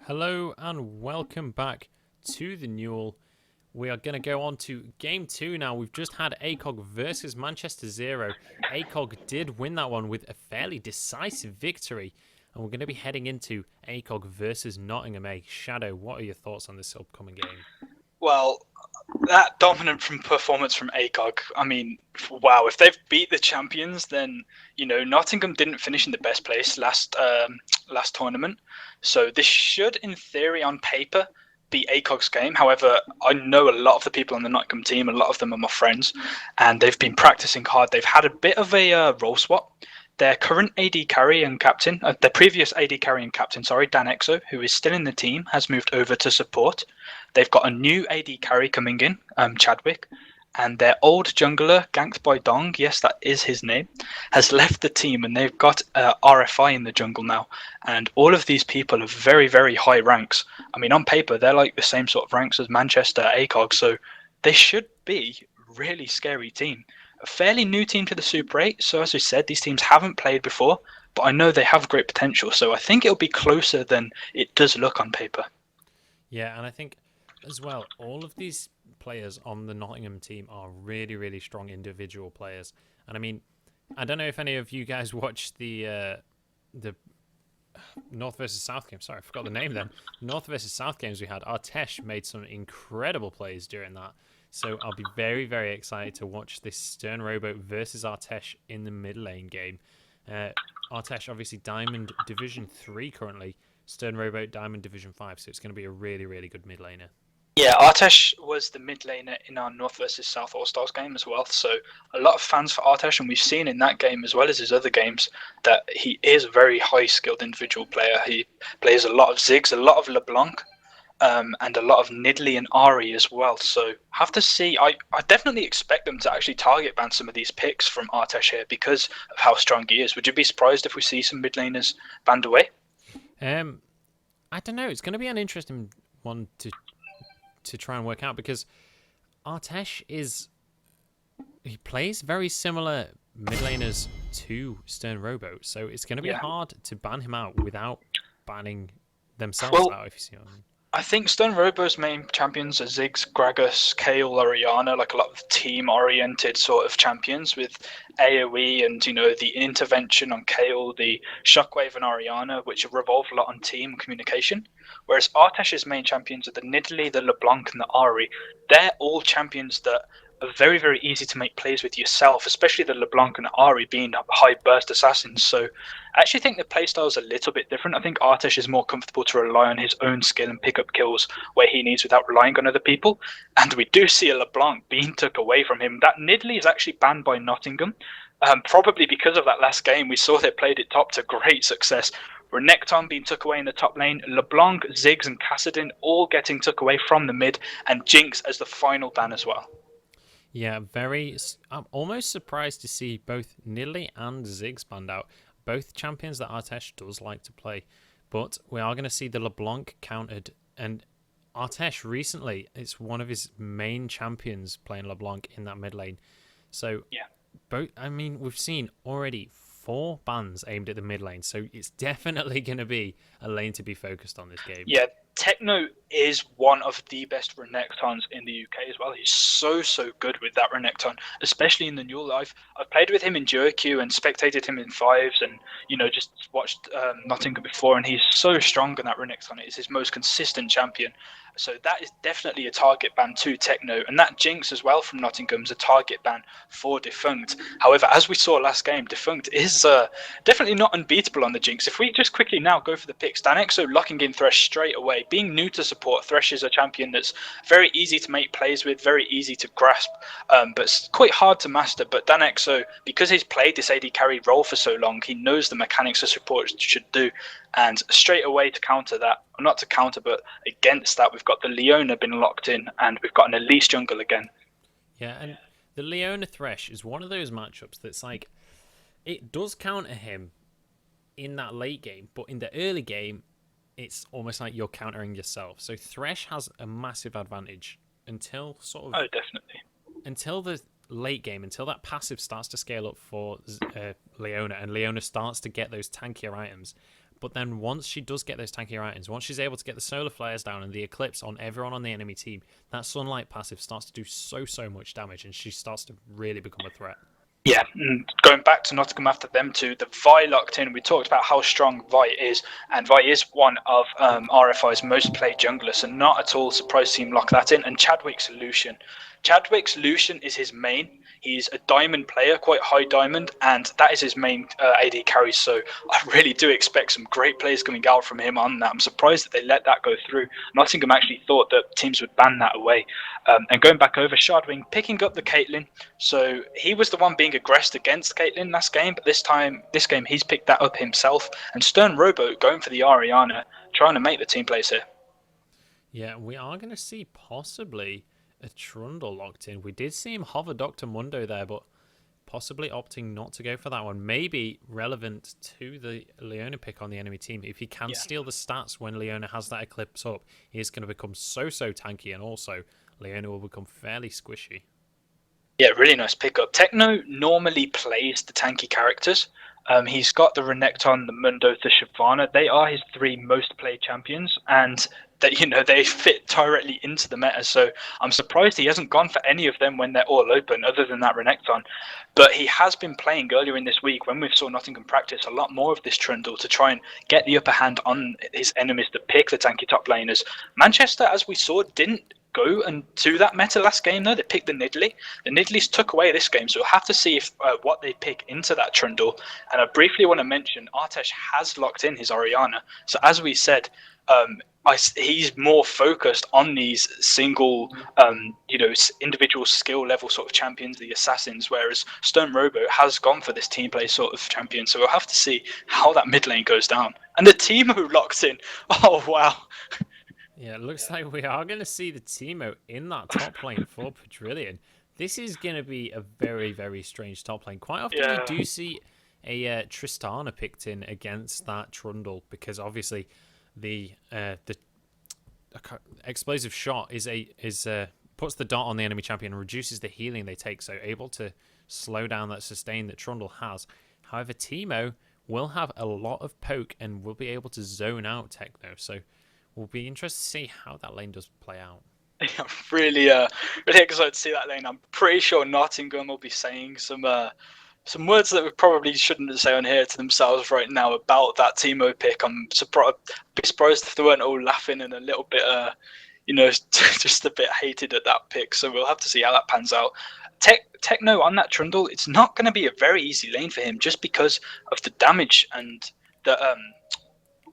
Hello and welcome back to the Newell. We are going to go on to game two now. We've just had ACOG versus Manchester 0. ACOG did win that one with a fairly decisive victory. And we're going to be heading into ACOG versus Nottingham. Shadow, what are your thoughts on this upcoming game? Well, that dominant performance from ACOG, I mean, wow, if they've beat the champions, then, Nottingham didn't finish in the best place last tournament. So this should, in theory, on paper, be ACOG's game. However, I know a lot of the people on the Nottingham team, a lot of them are my friends, and they've been practicing hard. They've had a bit of a role swap. Their current AD carry and captain, their previous AD carry and captain, sorry, Dan Exo, who is still in the team, has moved over to support. They've got a new AD carry coming in, Chadwick, and their old jungler, ganked by Dong, yes, that is his name, has left the team, and they've got RFI in the jungle now. And all of these people are very, very high ranks. I mean, on paper, they're like the same sort of ranks as Manchester ACOG, so they should be a really scary team. A fairly new team to the Super 8, so as we said, these teams haven't played before, but I know they have great potential, so I think it'll be closer than it does look on paper. Yeah, and I think as well, all of these players on the Nottingham team are really, really strong individual players. And I mean, I don't know if any of you guys watched the North versus South game. Sorry, I forgot the name then. North versus South games we had. Artesh made some incredible plays during that. So I'll be very, very excited to watch this Stern Rowboat versus Artesh in the mid lane game. Artesh, obviously, Diamond Division 3 currently. Stern Rowboat, Diamond Division 5. So it's going to be a really, really good mid laner. Yeah, Artesh was the mid laner in our North versus South All Stars game as well. So a lot of fans for Artesh, and we've seen in that game as well as his other games that he is a very high skilled individual player. He plays a lot of Ziggs, a lot of LeBlanc, and a lot of Nidalee and Ari as well. So have to see. I definitely expect them to actually target ban some of these picks from Artesh here because of how strong he is. Would you be surprised if we see some mid laners banned away? I don't know. It's going to be an interesting one to try and work out because Artesh he plays very similar mid laners to Stern Rowboat, so it's going to be hard to ban him out without banning themselves out. If you see what I mean. I think Stone Robo's main champions are Ziggs, Gragas, Kayle, Orianna, like a lot of team-oriented sort of champions with AoE and, the intervention on Kayle, the Shockwave and Orianna, which revolve a lot on team communication. Whereas Artesh's main champions are the Nidalee, the LeBlanc, and the Ari. They're all champions that are very, very easy to make plays with yourself, especially the LeBlanc and Ari being high burst assassins. So I actually think the playstyle is a little bit different. I think Artesh is more comfortable to rely on his own skill and pick up kills where he needs without relying on other people. And we do see a LeBlanc being took away from him. That Nidalee is actually banned by Nottingham. Probably because of that last game, we saw they played it top to great success. Renekton being took away in the top lane, LeBlanc, Ziggs, and Kassadin all getting took away from the mid, and Jinx as the final ban as well. Yeah, I'm almost surprised to see both Nidalee and Ziggs banned out. Both champions that Artesh does like to play. But we are going to see the LeBlanc countered. And Artesh recently, it's one of his main champions playing LeBlanc in that mid lane. So, we've seen already 4 bans aimed at the mid lane. So it's definitely going to be a lane to be focused on this game. Yeah, Techno is one of the best Renektons in the UK as well. He's so good with that Renekton, especially in the Newell. I've played with him in duo queue and spectated him in fives, and just watched Nottingham before, and he's so strong in that Renekton. It is his most consistent champion. So that is definitely a target ban to Techno, and that Jinx as well from Nottingham's a target ban for Defunct. However, as we saw last game, Defunct is definitely not unbeatable on the Jinx. If we just quickly now go for the picks, Danexo locking in Thresh straight away. Being new to support, Thresh is a champion that's very easy to make plays with, very easy to grasp, but quite hard to master. But Danexo, because he's played this AD carry role for so long, he knows the mechanics a support should do. And straight away to counter that, or not to counter, but against that, we've got the Leona been locked in, and we've got an Elise jungle again. Yeah, and the Leona Thresh is one of those matchups that's like, it does counter him in that late game, but in the early game, it's almost like you're countering yourself. So Thresh has a massive advantage until definitely. Until the late game, until that passive starts to scale up for Leona, and Leona starts to get those tankier items. But then once she does get those tanky items, once she's able to get the solar flares down and the eclipse on everyone on the enemy team, that sunlight passive starts to do so much damage, and she starts to really become a threat. Yeah, and going back to Nottingham after them two, the Vi locked in. We talked about how strong Vi is, and Vi is one of RFI's most played junglers, so not at all surprised to see him lock that in. And Chadwick's Lucian. Chadwick's Lucian is his main. He's a diamond player, quite high diamond, and that is his main AD carry. So I really do expect some great plays coming out from him on that. I'm surprised that they let that go through. Nottingham actually thought that teams would ban that away. And going back over, Shardwing picking up the Caitlyn. So he was the one being aggressed against Caitlyn last game, but this game he's picked that up himself. And Stern Robo going for the Ariana, trying to make the team plays here. Yeah, we are going to see possibly a Trundle locked in. We did see him hover Dr. Mundo there, but possibly opting not to go for that one. Maybe relevant to the Leona pick on the enemy team. If he can steal the stats when Leona has that Eclipse up, he is going to become so tanky, and also Leona will become fairly squishy. Yeah, really nice pickup. Techno normally plays the tanky characters. He's got the Renekton, the Mundo, the Shyvana. They are his three most played champions, and that they fit directly into the meta. So I'm surprised he hasn't gone for any of them when they're all open, other than that Renekton. But he has been playing earlier in this week when we saw Nottingham practice a lot more of this Trundle to try and get the upper hand on his enemies that pick the tanky top laners. Manchester, as we saw, didn't go and to that meta last game though. They picked the Nidalee. The Nidalees took away this game, so we'll have to see if what they pick into that Trundle. And I briefly want to mention Artesh has locked in his Orianna. So as we said, he's more focused on these single, individual skill level sort of champions, the assassins, whereas Stone Robo has gone for this team play sort of champion. So we'll have to see how that mid lane goes down. And the Teemo locked in. Oh wow. Yeah, it looks like we are going to see the Teemo in that top lane for Padrillion. This is going to be a very strange top lane. Quite often you do see a Tristana picked in against that Trundle, because obviously the explosive shot puts the dot on the enemy champion and reduces the healing they take, so able to slow down that sustain that Trundle has. However, Teemo will have a lot of poke and will be able to zone out Techno, so we'll be interested to see how that lane does play out. I'm really excited to see that lane. I'm pretty sure Nottingham will be saying some words that we probably shouldn't say on here to themselves right now about that Teemo pick. I'm surprised if they weren't all laughing and a little bit, just a bit hated at that pick. So we'll have to see how that pans out. Techno on that Trundle, it's not going to be a very easy lane for him just because of the damage and the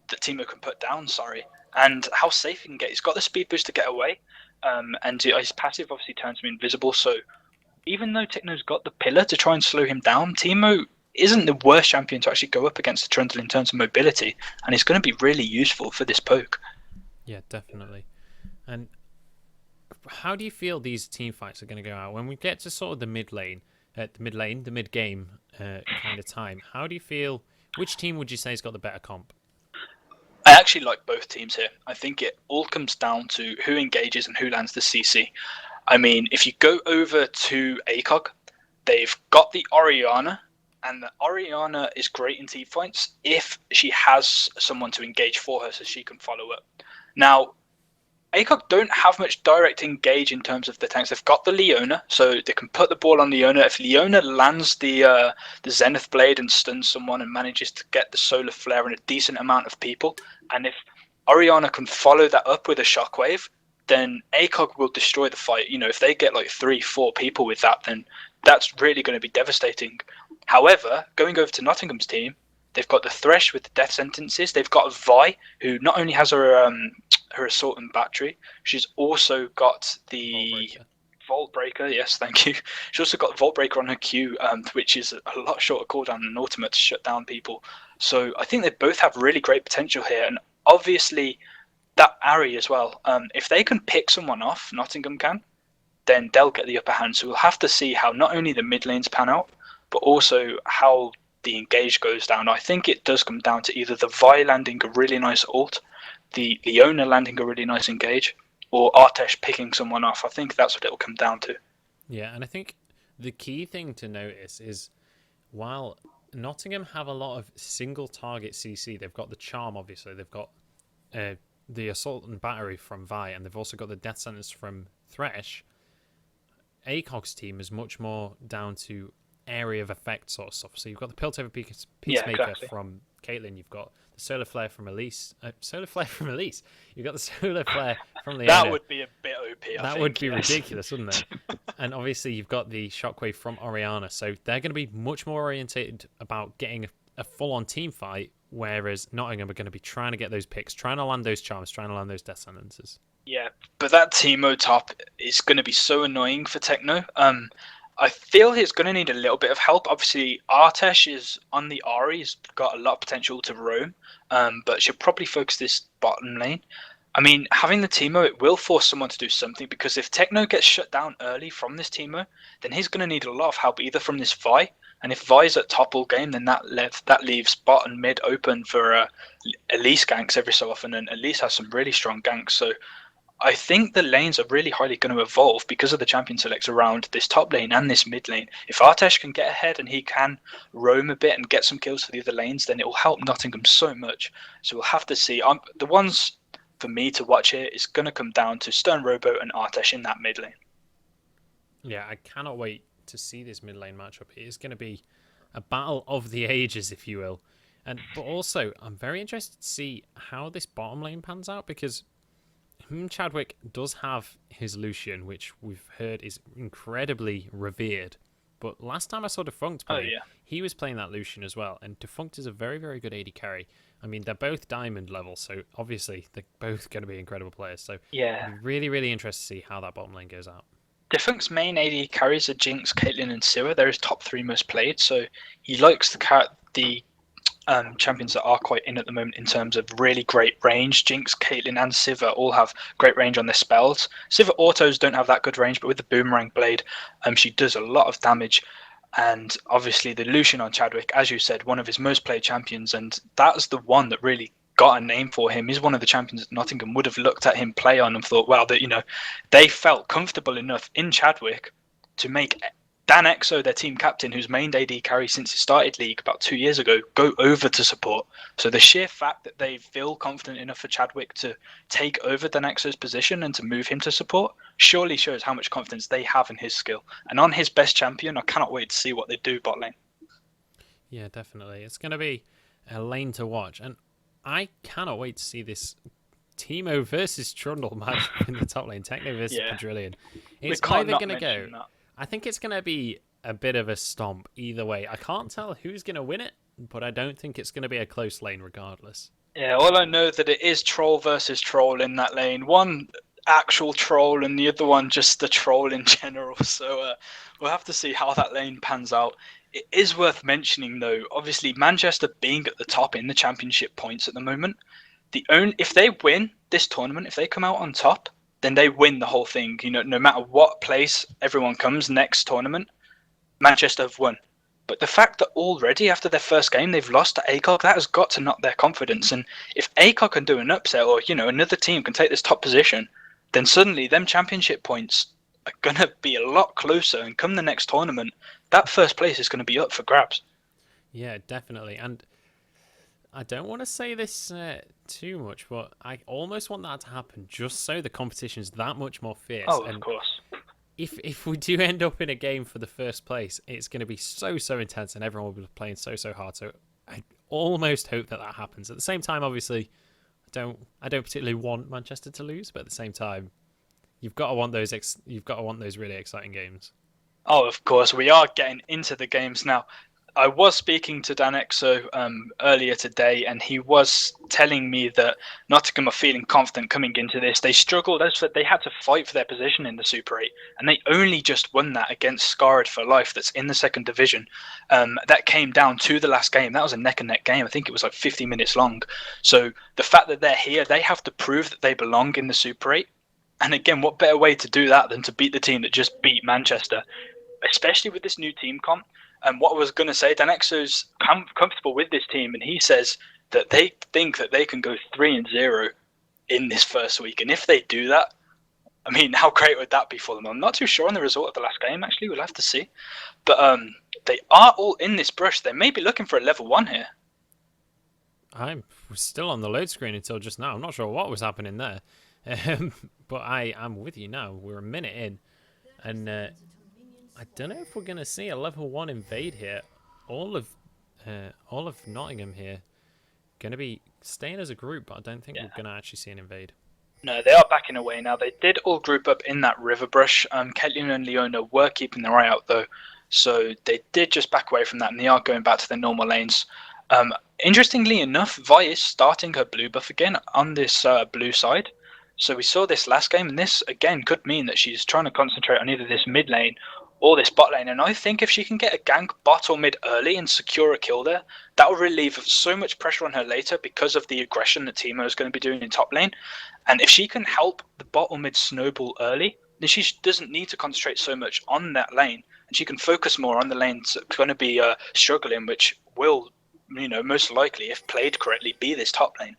Teemo can put down. And how safe he can get. He's got the speed boost to get away, and his passive obviously turns him invisible. So even though Techno's got the pillar to try and slow him down, Teemo isn't the worst champion to actually go up against the Trundle in terms of mobility, and it's going to be really useful for this poke. Yeah, definitely. And how do you feel these team fights are going to go out when we get to sort of the mid game kind of time? How do you feel? Which team would you say has got the better comp? I actually like both teams here. I think it all comes down to who engages and who lands the CC. I mean, if you go over to ACOG, they've got the Orianna, and the Orianna is great in team fights if she has someone to engage for her so she can follow up. Now, ACOG don't have much direct engage in terms of the tanks. They've got the Leona, so they can put the ball on Leona. If Leona lands the Zenith Blade and stuns someone and manages to get the Solar Flare and a decent amount of people, and if Orianna can follow that up with a Shockwave, then ACOG will destroy the fight. If they get like 3-4 people with that, then that's really going to be devastating. However, going over to Nottingham's team, they've got the Thresh with the death sentences. They've got Vi, who not only has her assault and battery, she's also got the Vault Breaker. Yes, thank you. She's also got Vault Breaker on her Q, which is a lot shorter cooldown than ultimate to shut down people. So I think they both have really great potential here, and obviously that Ari as well. If they can pick someone off, Nottingham can, then they'll get the upper hand. So we'll have to see how not only the mid lanes pan out, but also how the engage goes down. I think it does come down to either the Vi landing a really nice ult, the Leona landing a really nice engage, or Artesh picking someone off. I think that's what it will come down to. Yeah, and I think the key thing to notice is while Nottingham have a lot of single target CC. They've got the charm, obviously. They've got the assault and battery from Vi, and they've also got the death sentence from Thresh. ACOG's team is much more down to area of effect sort of stuff. So you've got the Piltover Peacemaker from Caitlyn. You've got the Solar Flare from Elise. Solar Flare from Elise. You've got the Solar Flare from Leona. That would be a bit OP, That would be ridiculous, wouldn't it? And obviously you've got the Shockwave from Orianna. So they're going to be much more orientated about getting a full-on team fight, whereas Nottingham are going to be trying to get those picks, trying to land those charms, trying to land those death sentences. Yeah, but that Teemo top is going to be so annoying for Techno. I feel he's going to need a little bit of help. Obviously, Artesh is on the Ahri. He's got a lot of potential to roam, but should probably focus this bottom lane. I mean, having the Teemo, it will force someone to do something, because if Techno gets shut down early from this Teemo, then he's going to need a lot of help either from this Vi, and if Vi's at top all game, then that leaves bot and mid open for Elise ganks every so often, and Elise has some really strong ganks. So I think the lanes are really highly going to evolve because of the champion selects around this top lane and this mid lane. If Artesh can get ahead and he can roam a bit and get some kills for the other lanes, then it will help Nottingham so much. So we'll have to see. The ones for me to watch here is going to come down to Stern Robo and Artesh in that mid lane. Yeah, I cannot wait to see this mid lane matchup. It is going to be a battle of the ages, if you will. But also, I'm very interested to see how this bottom lane pans out, because Chadwick does have his Lucian, which we've heard is incredibly revered. But last time I saw Defunct play, he was playing that Lucian as well. And Defunct is a very, very good AD carry. I mean, they're both diamond level, so obviously they're both going to be incredible players. So yeah, I'm really, really interested to see how that bottom lane goes out. Defunct's main AD carries are Jinx, Caitlyn, and Sivir. They're his top 3 most played. So he likes the champions that are quite in at the moment in terms of really great range. Jinx, Caitlyn, and Sivir all have great range on their spells. Sivir autos don't have that good range, but with the Boomerang Blade, she does a lot of damage. And obviously the Lucian on Chadwick, as you said, one of his most played champions, and that's the one that really got a name for him. He's one of the champions that Nottingham would have looked at him play on and thought, well, that they felt comfortable enough in Chadwick to make Dan Exo, their team captain, who's mained AD carry since it started League about 2 years ago, go over to support. So the sheer fact that they feel confident enough for Chadwick to take over Dan Exo's position and to move him to support surely shows how much confidence they have in his skill. And on his best champion, I cannot wait to see what they do bot lane. Yeah, definitely. It's going to be a lane to watch. And I cannot wait to see this Teemo versus Trundle match in the top lane. Techno versus Quadrillion. It's either going to go... That. I think it's going to be a bit of a stomp either way. I can't tell who's going to win it, but I don't think it's going to be a close lane regardless. Yeah, all I know that it is troll versus troll in that lane. One actual troll and the other one just the troll in general. So we'll have to see how that lane pans out. It is worth mentioning, though, obviously Manchester being at the top in the championship points at the moment, if they win this tournament, if they come out on top, then they win the whole thing. No matter what place everyone comes next tournament, Manchester have won. But the fact that already after their first game they've lost to ACOG, that has got to knock their confidence. And if ACOG can do an upset, or another team can take this top position, then suddenly them championship points are gonna be a lot closer. And come the next tournament, that first place is going to be up for grabs. Yeah, definitely. And I don't want to say this too much, but I almost want that to happen just so the competition's that much more fierce. Oh, of course. If we do end up in a game for the first place, it's going to be so intense and everyone will be playing so hard. So I almost hope that happens. At the same time, obviously, I don't particularly want Manchester to lose, but at the same time, you've got to want those really exciting games. Oh, of course. We are getting into the games now. I was speaking to Dan Exo earlier today, and he was telling me that Nottingham are feeling confident coming into this. They struggled, they had to fight for their position in the Super 8, and they only just won that against Scarred for Life that's in the second division. That came down to the last game. That was a neck-and-neck game. I think it was like 50 minutes long. So the fact that they're here, they have to prove that they belong in the Super 8. And again, what better way to do that than to beat the team that just beat Manchester, especially with this new team comp. And what I was going to say, Dan Exo's comfortable with this team, and he says that they think that they can go 3-0 in this first week. And if they do that, I mean, how great would that be for them? I'm not too sure on the result of the last game, actually. We'll have to see. But they are all in this brush. They may be looking for a level 1 here. I was still on the load screen until just now. I'm not sure what was happening there. But I am with you now. We're a minute in. And I don't know if we're going to see a level 1 invade here. All of Nottingham here going to be staying as a group, but I don't think we're going to actually see an invade. No, they are backing away now. They did all group up in that river brush. Caitlin and Leona were keeping their eye out, though. So they did just back away from that, and they are going back to their normal lanes. Interestingly enough, Vi is starting her blue buff again on this blue side. So we saw this last game, and this, again, could mean that she's trying to concentrate on either this mid lane or this bot lane. And I think if she can get a gank bot or mid early and secure a kill there, that will relieve so much pressure on her later because of the aggression that Teemo is going to be doing in top lane. And if she can help the bot or mid snowball early, then she doesn't need to concentrate so much on that lane. And she can focus more on the lanes that's going to be struggling, which will, most likely, if played correctly, be this top lane.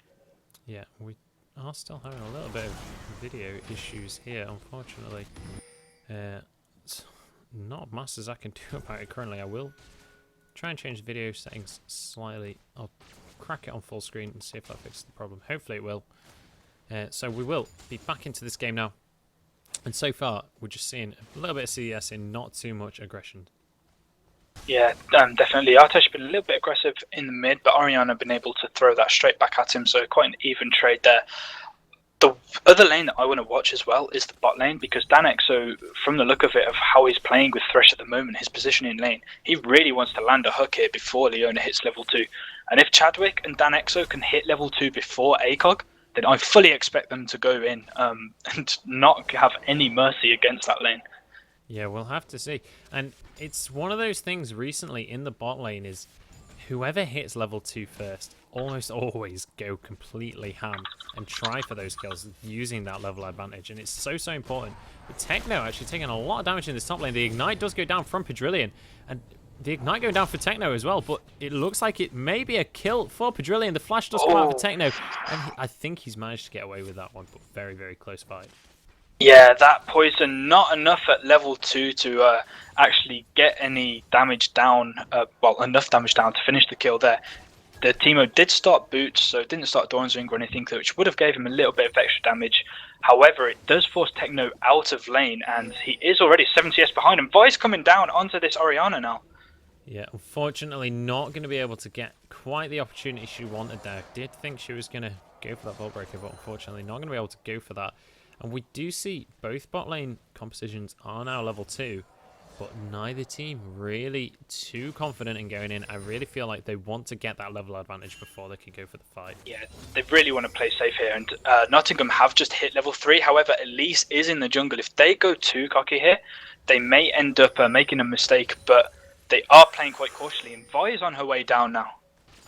Yeah, we are still having a little bit of video issues here, unfortunately. Not much as I can do about it currently. I will try and change the video settings slightly. I'll crack it on full screen and see if that fixes the problem. Hopefully it will. So we will be back into this game now. And so far, we're just seeing a little bit of CS in not too much aggression. Yeah, definitely. Artesh been a little bit aggressive in the mid, but Orianna been able to throw that straight back at him, so quite an even trade there. The other lane that I want to watch as well is the bot lane, because Danexo, from the look of it, of how he's playing with Thresh at the moment, his position in lane, he really wants to land a hook here before Leona hits level 2. And if Chadwick and Danexo can hit level 2 before ACOG, then I fully expect them to go in and not have any mercy against that lane. Yeah, we'll have to see. And it's one of those things recently in the bot lane is whoever hits level 2 first almost always go completely ham and try for those kills using that level advantage. And it's so important. But Techno actually taking a lot of damage in this top lane. The Ignite does go down from Padrillion. And the Ignite going down for Techno as well. But it looks like it may be a kill for Padrillion. The flash does come out for Techno. And I think he's managed to get away with that one. But very, very close fight. Yeah, that poison not enough at level 2 to actually get any damage down, enough damage down to finish the kill there. The Teemo did start boots, so it didn't start Dawn's Ring or anything, which would have gave him a little bit of extra damage. However, it does force Techno out of lane, and he is already 7 CS behind him. Vi's coming down onto this Orianna now. Yeah, unfortunately not going to be able to get quite the opportunity she wanted there. Did think she was going to go for that Vault Breaker, but unfortunately not going to be able to go for that. And we do see both bot lane compositions are now level 2, but neither team really too confident in going in. I really feel like they want to get that level advantage before they can go for the fight. Yeah, they really want to play safe here, and Nottingham have just hit level 3. However, Elise is in the jungle. If they go too cocky here, they may end up making a mistake, but they are playing quite cautiously, and Vi is on her way down now.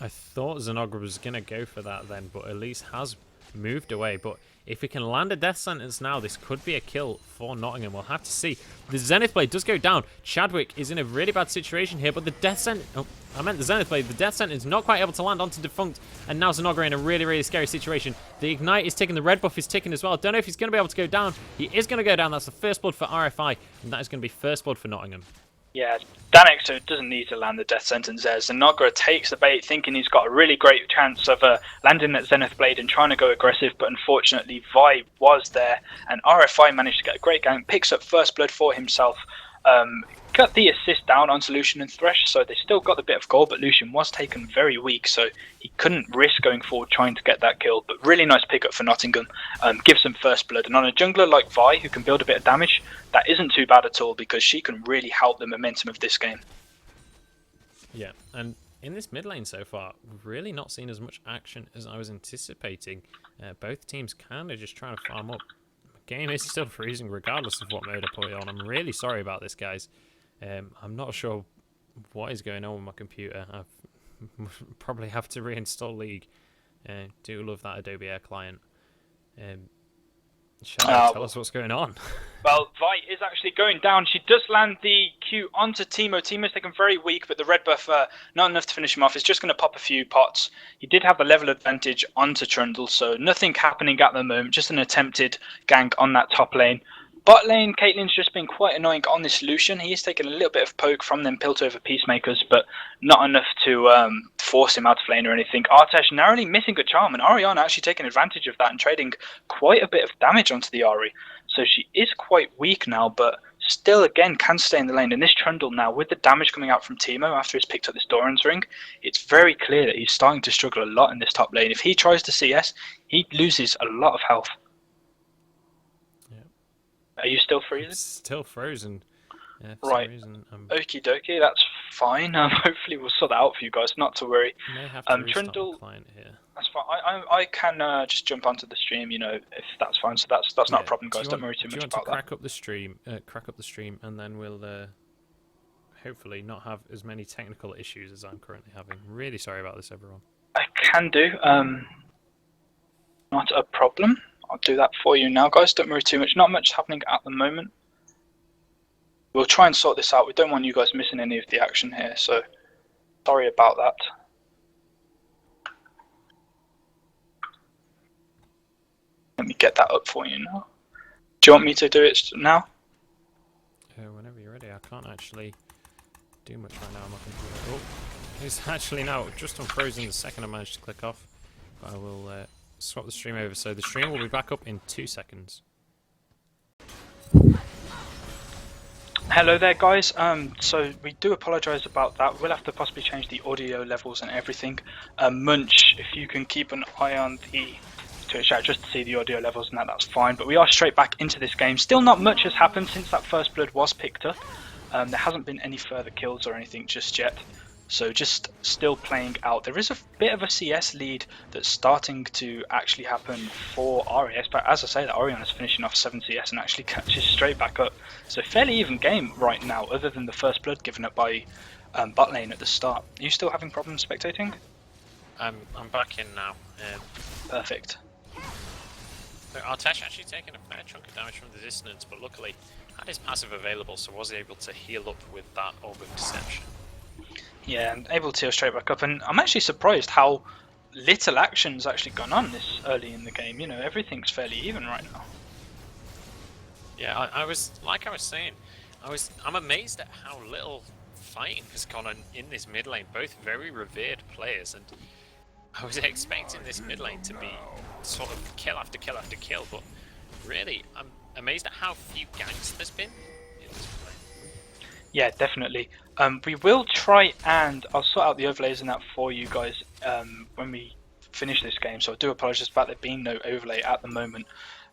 I thought Zenogra was going to go for that then, but Elise has moved away. But if we can land a death sentence now, this could be a kill for Nottingham. We'll have to see. The Zenith Blade does go down. Chadwick is in a really bad situation here, but the death sentence... Oh, I meant the Zenith Blade. The death sentence not quite able to land onto Defunct, and now Zenogra in a really, really scary situation. The Ignite is ticking. The red buff is ticking as well. Don't know if he's going to be able to go down. He is going to go down. That's the first blood for RFI, and that is going to be first blood for Nottingham. Yeah, Danexo doesn't need to land the death sentence there. Zenogra takes the bait, thinking he's got a really great chance of landing that Zenith Blade and trying to go aggressive, but unfortunately Vi was there, and RFI managed to get a great gank, picks up first blood for himself, cut the assist down onto Lucian and Thresh, so they still got a bit of gold, but Lucian was taken very weak, so he couldn't risk going forward trying to get that kill. But really nice pickup for Nottingham, gives them first blood, and on a jungler like Vi, who can build a bit of damage, that isn't too bad at all, because she can really help the momentum of this game. Yeah, and in this mid lane so far, we've really not seen as much action as I was anticipating. Both teams kind of just trying to farm up. The game is still freezing regardless of what mode I put it on. I'm really sorry about this, guys. I'm not sure what is going on with my computer. I probably have to reinstall League. Do love that Adobe Air client. Shadow, tell us what's going on. Well, Vi is actually going down. She does land the Q onto Teemo. Teemo's taken very weak, but the red buff, not enough to finish him off. It's just going to pop a few pots. He did have the level advantage onto Trundle, so nothing happening at the moment. Just an attempted gank on that top lane. Bot lane, Caitlyn's just been quite annoying on this Lucian. He is taking a little bit of poke from them Piltover Peacemakers, but not enough to force him out of lane or anything. Artesh narrowly missing a charm, and Ariana actually taking advantage of that and trading quite a bit of damage onto the Ari. So she is quite weak now, but still, again, can stay in the lane. And this Trundle now, with the damage coming out from Teemo after he's picked up this Doran's ring, it's very clear that he's starting to struggle a lot in this top lane. If he tries to CS, he loses a lot of health. Are you still freezing? Still frozen. Yeah, for right. some reason, Okie dokie, that's fine. Hopefully we'll sort that out for you guys, not to worry. May have to restart Trundle, the client here. That's fine. I can just jump onto the stream, you know, if that's fine. So that's not a problem, guys. Don't worry too much about that. Do you want to crack up the stream, and then we'll hopefully not have as many technical issues as I'm currently having. Really sorry about this, everyone. I can do. Not a problem. I'll do that for you now, guys. Don't worry too much. Not much happening at the moment. We'll try and sort this out. We don't want you guys missing any of the action here, so sorry about that. Let me get that up for you now. Do you want me to do it now? Whenever you're ready. I can't actually do much right now on my computer. Oh, it's actually now just unfrozen the second I managed to click off. But I will swap the stream over. So the stream will be back up in 2 seconds. Hello there, guys. So we do apologise about that. We'll have to possibly change the audio levels and everything. Munch, if you can keep an eye on the Twitch chat just to see the audio levels and that's fine. But we are straight back into this game. Still not much has happened since that first blood was picked up. There hasn't been any further kills or anything just yet. So just still playing out. There is a bit of a CS lead that's starting to actually happen for Arias, but as I say, that Orion is finishing off 7 CS and actually catches straight back up. So fairly even game right now, other than the first blood given up by bot lane at the start. Are you still having problems spectating? I'm back in now. Perfect. So Artesh actually taking a fair chunk of damage from the dissonance, but luckily had his passive available, so was able to heal up with that Orb of Deception. Yeah, and able to heal straight back up, and I'm actually surprised how little action's actually gone on this early in the game. You know, everything's fairly even right now. Yeah, I was saying, I'm amazed at how little fighting has gone on in this mid lane. Both very revered players, and I was expecting this mid lane to be sort of kill after kill after kill, but really, I'm amazed at how few ganks there's been in this mid lane. Yeah, definitely. We will try and I'll sort out the overlays and that for you guys when we finish this game. So I do apologise about there being no overlay at the moment,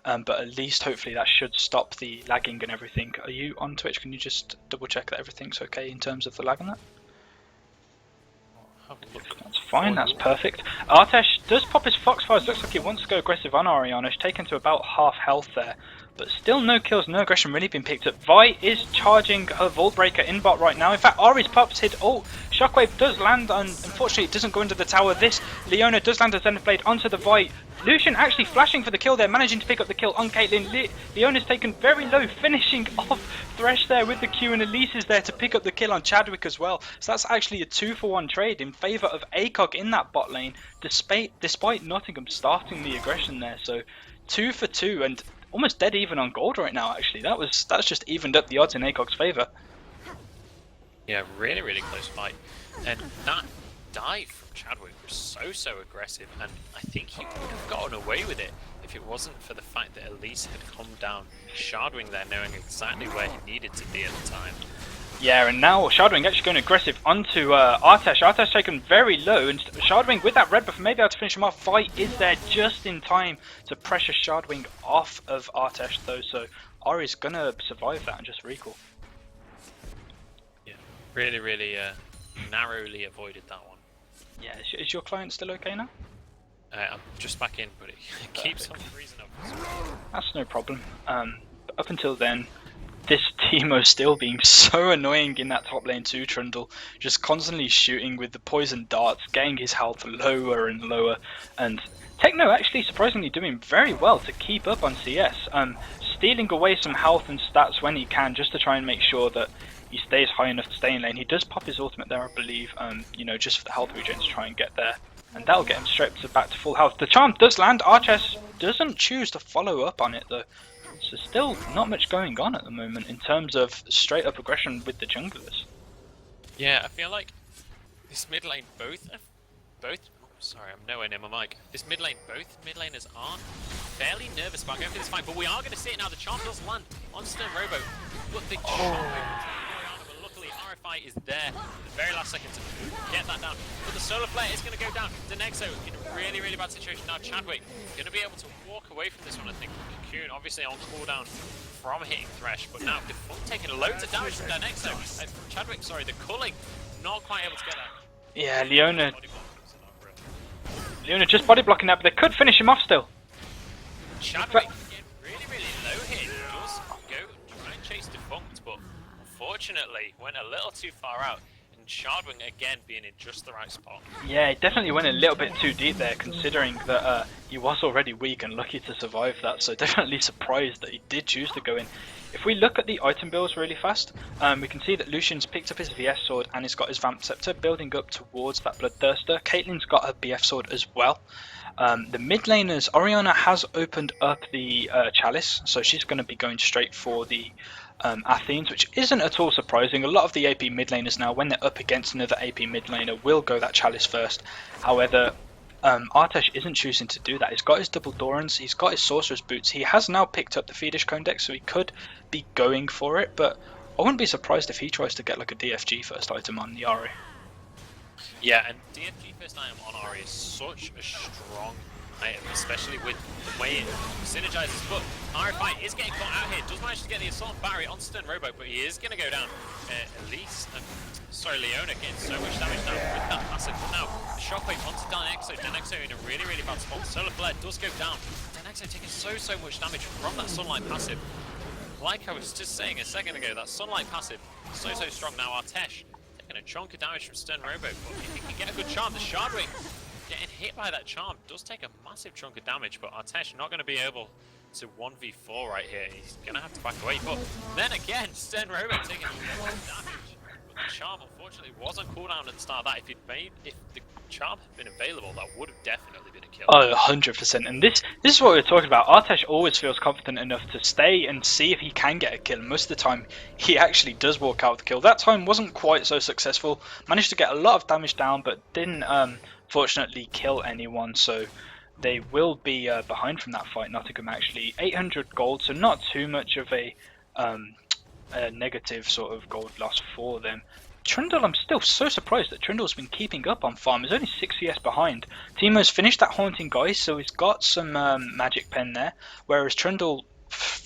but at least hopefully that should stop the lagging and everything. Are you on Twitch? Can you just double check that everything's okay in terms of the lag and that? That's fine, that's perfect. Artesh does pop his Foxfires. Looks like he wants to go aggressive on Ariana. He's taken to about half health there. But still no kills, no aggression really been picked up. Vi is charging her Vault Breaker in bot right now. In fact, Ari's pops hit. Oh, Shockwave does land, and unfortunately it doesn't go into the tower. This Leona does land a Zenith onto the Vi. Lucian actually flashing for the kill there, managing to pick up the kill on Caitlyn. Leona's taken very low, finishing off Thresh there with the Q, and Elise is there to pick up the kill on Chadwick as well. So that's actually a 2-for-1 trade in favour of ACOG in that bot lane, despite Nottingham starting the aggression there. So 2 for 2 and almost dead even on gold right now. Actually, that's just evened up the odds in ACOG's favour. Yeah, really, really close fight, and that dive from Chadwick was so aggressive, and I think he would have gotten away with it if it wasn't for the fact that Elise had come down Shardwing there, knowing exactly where he needed to be at the time. Yeah, and now Shardwing actually going aggressive onto Artesh. Artesh taken very low, and Shardwing with that red buff may be able to finish him off. Fight is there just in time to pressure Shardwing off of Artesh though, so Ari's gonna survive that and just recall. Yeah, really narrowly avoided that one. Yeah, is your client still okay now? I'm just back in, but it keeps on freezing up. That's no problem. Up until then, this Teemo still being so annoying in that top lane too, Trundle. Just constantly shooting with the poison darts, getting his health lower and lower. And Techno actually surprisingly doing very well to keep up on CS. Stealing away some health and stats when he can, just to try and make sure that he stays high enough to stay in lane. He does pop his ultimate there, I believe, you know, just for the health regen to try and get there. and that'll get him straight back to full health. The charm does land. Arches doesn't choose to follow up on it though, so still not much going on at the moment in terms of straight up aggression with the junglers. Yeah, I feel like this mid lane sorry, I'm nowhere near my mic. This mid lane, both mid laners are fairly nervous about going for this fight, but we are going to see it now. The charm does land on Stern Robo, but the charm but luckily RFI is there at the very last second to get that down. But the solar flare is going to go down. Denexo in a really, really bad situation now. Chadwick going to be able to walk away from this one, I think. Cocoon obviously on cooldown from hitting Thresh, but now Defunct taking loads of damage from Denexo. From Chadwick, sorry, the culling not quite able to get that. Yeah, Leona just body blocking that, but they could finish him off still. Chadwick getting really, really low here. Does go try and chase Defunct, but unfortunately went a little too far out. And Chadwick again being in just the right spot. Yeah, he definitely went a little bit too deep there, considering that he was already weak and lucky to survive that. So definitely surprised that he did choose to go in. If we look at the item builds really fast, we can see that Lucian's picked up his VS sword and he's got his Vamp Scepter building up towards that Bloodthirster. Caitlyn's got her BF sword as well. The mid laners, Orianna has opened up the Chalice, so she's going to be going straight for the Athenes, which isn't at all surprising. A lot of the AP mid laners now, when they're up against another AP mid laner, will go that Chalice first. However, Artesh isn't choosing to do that. He's got his double Dorans, he's got his Sorcerer's Boots, he has now picked up the Fiendish Cone deck, so he could be going for it, but I wouldn't be surprised if he tries to get like a DFG first item on the Ahri. Yeah, and DFG first item on Ahri is such a strong item, especially with the way it synergizes, but RFI is getting caught out here, does manage to get the Assault Battery on Stern Robo, but he is going to go down. Leona getting so much damage now with that passive, but now the Shockwave onto Denexo. Denexo in a really, really bad spot. Solar Flare does go down. Denexo taking so much damage from that Sunlight passive. Like I was just saying a second ago, that Sunlight passive so strong now. Artesh taking a chunk of damage from Stern Robo, but if he can get a good charm, the Shardwing getting hit by that charm does take a massive chunk of damage, but Artesh not going to be able to 1v4 right here. He's going to have to back away, but then again, Stern Robo taking a lot of damage. But the charm unfortunately was on cooldown at the start of that. If the charm had been available, that would have definitely been a kill. Oh, 100%. And this is what we were talking about. Artesh always feels confident enough to stay and see if he can get a kill. And most of the time, he actually does walk out with the kill. That time wasn't quite so successful. Managed to get a lot of damage down, but didn't fortunately kill anyone. So they will be behind from that fight. Nottingham actually 800 gold, so not too much of a negative sort of gold loss for them. Trundle, I'm still so surprised that Trundle's been keeping up on farm. He's only 6 CS behind. Teemo's finished that Haunting Guy, so he's got some magic pen there. Whereas Trundle,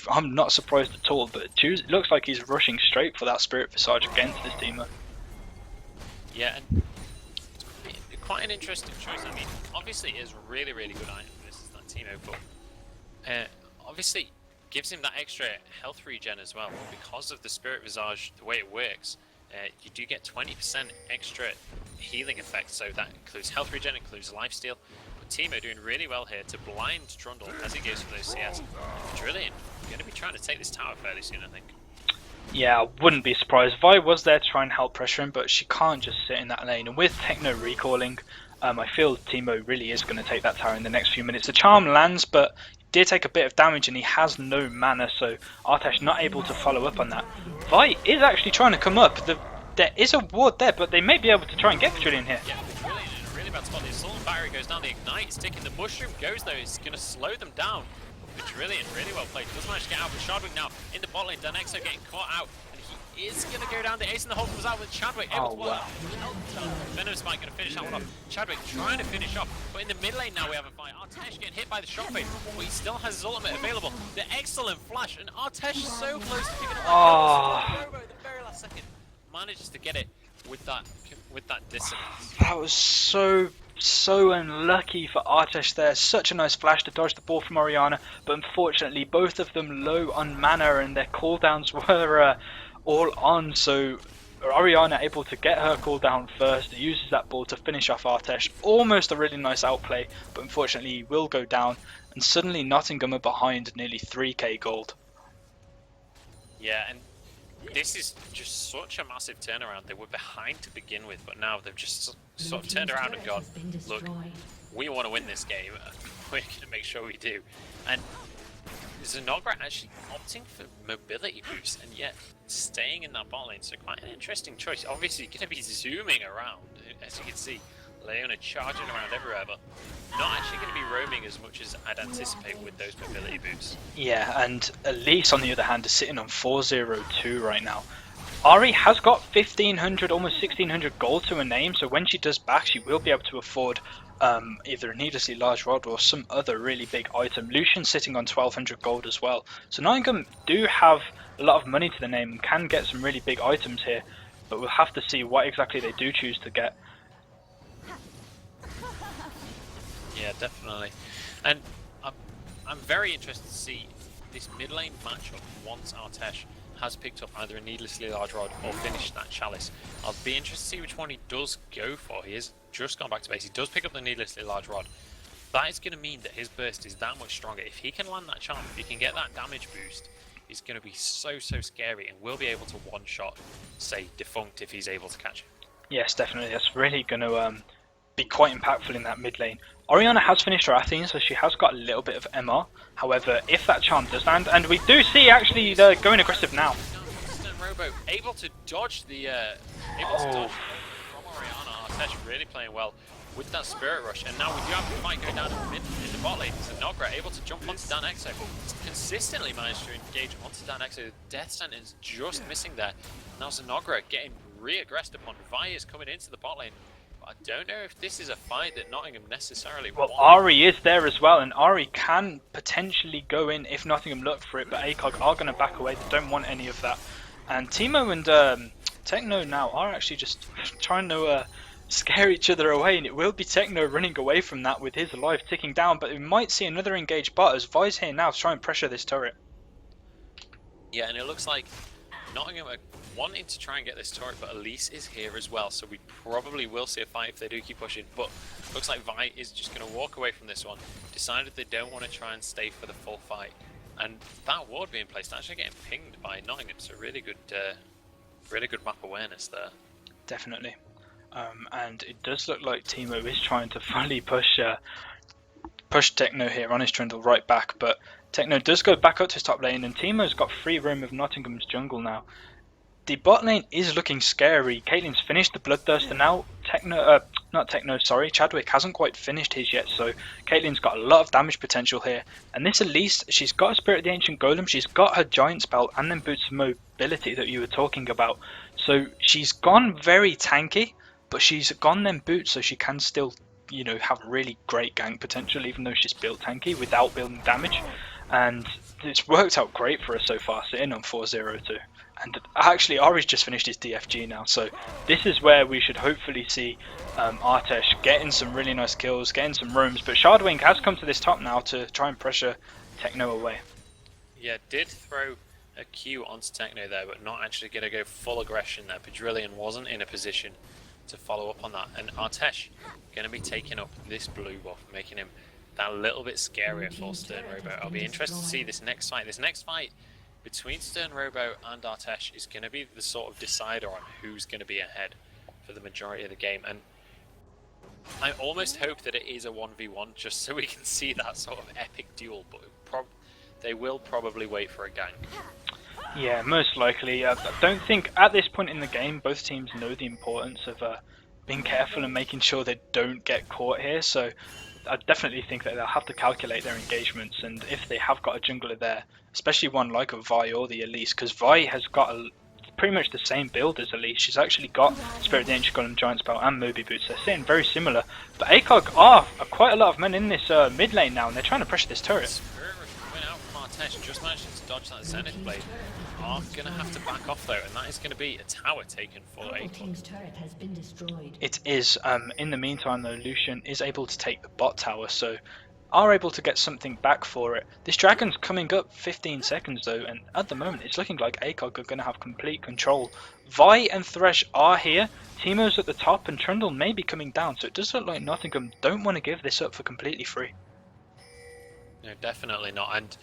I'm not surprised at all, but it looks like he's rushing straight for that Spirit Visage against this Teemo. Yeah, and it's quite an interesting choice. I mean, obviously it is really, really good item versus that Teemo, but obviously gives him that extra health regen as well. Because of the Spirit Visage, the way it works, you do get 20% extra healing effect, so that includes health regen, includes lifesteal. But Teemo doing really well here to blind Trundle as he goes for those CS. Drillian going to be trying to take this tower fairly soon, I think. Yeah, I wouldn't be surprised. Vi was there to try and help pressure him, but she can't just sit in that lane. And with Techno recalling, I feel Teemo really is going to take that tower in the next few minutes. The charm lands, but he did take a bit of damage and he has no mana, so Artesh not able to follow up on that. Vi is actually trying to come up. There is a ward there, but they may be able to try and get Trillian here. Yeah, Trillian in a really bad spot. The Assault Battery goes down, the Ignite is ticking. The Mushroom goes though, it's going to slow them down. But Trillian, really well played, does manage to get out with Chadwick now in the bot lane. Denexo getting caught out, and he is going to go down. The Ace in the hole comes out with Chadwick. Venom Spike going to finish that one off. Chadwick trying to finish off, but in the mid lane now we have a fight. Artesh getting hit by the Shockwave, but he still has his ultimate available. The excellent flash, and Artesh so close to picking up that kill. The very last second manages to get it with that dissonance. That was so unlucky for Artesh there. Such a nice flash to dodge the ball from Orianna, but unfortunately both of them low on mana and their cooldowns were all on, so Orianna able to get her cooldown first, uses that ball to finish off Artesh. Almost a really nice outplay, but unfortunately he will go down, and suddenly Nottingham are behind nearly 3k gold. Yeah, and this is just such a massive turnaround. They were behind to begin with, but now they've just sort of turned around and gone, look, we want to win this game, and we're going to make sure we do. And Zenogra actually opting for mobility boost, and yet staying in that bot lane, so quite an interesting choice. Obviously, going to be zooming around, as you can see. Leona charging around everywhere, but not actually going to be roaming as much as I'd anticipate with those mobility boosts. Yeah, and Elise, on the other hand, is sitting on 402 right now. Ari has got 1500, almost 1600 gold to her name, so when she does back, she will be able to afford either a needlessly large rod or some other really big item. Lucian's sitting on 1200 gold as well. So Nottingham do have a lot of money to their name and can get some really big items here, but we'll have to see what exactly they do choose to get. Yeah, definitely. And I'm very interested to see this mid lane matchup once Artesh has picked up either a needlessly large rod or finished that chalice. I'll be interested to see which one he does go for. He has just gone back to base. He does pick up the needlessly large rod. That is going to mean that his burst is that much stronger. If he can land that charm, if he can get that damage boost, he's going to be so scary and will be able to one-shot, say, Defunct if he's able to catch him. Yes, definitely. That's really going to be quite impactful in that mid lane. Orianna has finished her Athene, so she has got a little bit of MR. However, if that charm does land, and we do see actually they're going aggressive now. Robo able to dodge the from Orianna. Artesh really playing well with that Spirit Rush, and now we do have a fight going down in the bot lane. Zenogra able to jump onto Dan Exo, consistently managed to engage onto Dan Exo. Death sentence just missing there. Now Zenogra getting re-aggressed upon. Vi is coming into the bot lane. I don't know if this is a fight that Nottingham necessarily Well, wants. Ari is there as well, and Ari can potentially go in if Nottingham look for it, but ACOG are going to back away. They don't want any of that. And Teemo and Techno now are actually just trying to scare each other away, and it will be Techno running away from that with his life ticking down, but we might see another engaged bot as Vi's here now to try and pressure this turret. Yeah, and it looks like Nottingham are wanting to try and get this turret, but Elise is here as well, so we probably will see a fight if they do keep pushing. But looks like Vi is just going to walk away from this one. Decided they don't want to try and stay for the full fight, and that ward being placed actually getting pinged by Nottingham. So really good map awareness there. Definitely, and it does look like Teemo is trying to fully push Techno here on his trundle right back, but Techno does go back up to his top lane, and Teemo's got free roam of Nottingham's jungle now. The bot lane is looking scary. Caitlyn's finished the Bloodthirst, and now Chadwick hasn't quite finished his yet, so Caitlyn's got a lot of damage potential here. And this Elise, she's got a Spirit of the Ancient Golem, she's got her Giant Spell, and then Boots of Mobility that you were talking about. So she's gone very tanky, but she's gone then Boots, so she can still, you know, have really great gank potential, even though she's built tanky without building damage. And it's worked out great for us so far, sitting on 402. And actually, Ari's just finished his DFG now, so this is where we should hopefully see Artesh getting some really nice kills, getting some roams. But Shardwing has come to this top now to try and pressure Techno away. Yeah, did throw a Q onto Techno there, but not actually going to go full aggression there. Pedrillion wasn't in a position to follow up on that. And Artesh going to be taking up this blue buff, making him that little bit scarier for Stern Robo. I'll be interested to see this next fight. This next fight between Stern Robo and Artesh is going to be the sort of decider on who's going to be ahead for the majority of the game. And I almost hope that it is a 1v1 just so we can see that sort of epic duel, but they will probably wait for a gank. Yeah, most likely. I don't think at this point in the game both teams know the importance of being careful and making sure they don't get caught here, so I definitely think that they'll have to calculate their engagements, and if they have got a jungler there, especially one like a Vi or the Elise, because Vi has got pretty much the same build as Elise. She's actually got Spirit of the Ancient Golem, Giant Spell and Moby Boots. They're sitting very similar, but ACOG are quite a lot of men in this mid lane now, and they're trying to pressure this turret. Spirit Rush coming out from Artesh, just managing to dodge that Zenith Blade. Are going to have to back off though, and that is going to be a tower taken for ACOG. It is. In the meantime though, Lucian is able to take the bot tower, so are able to get something back for it. This dragon's coming up 15 seconds though, and at the moment it's looking like ACOG are going to have complete control. Vi and Thresh are here, Teemo's at the top, and Trundle may be coming down, so it does look like Nottingham don't want to give this up for completely free. No, definitely not. And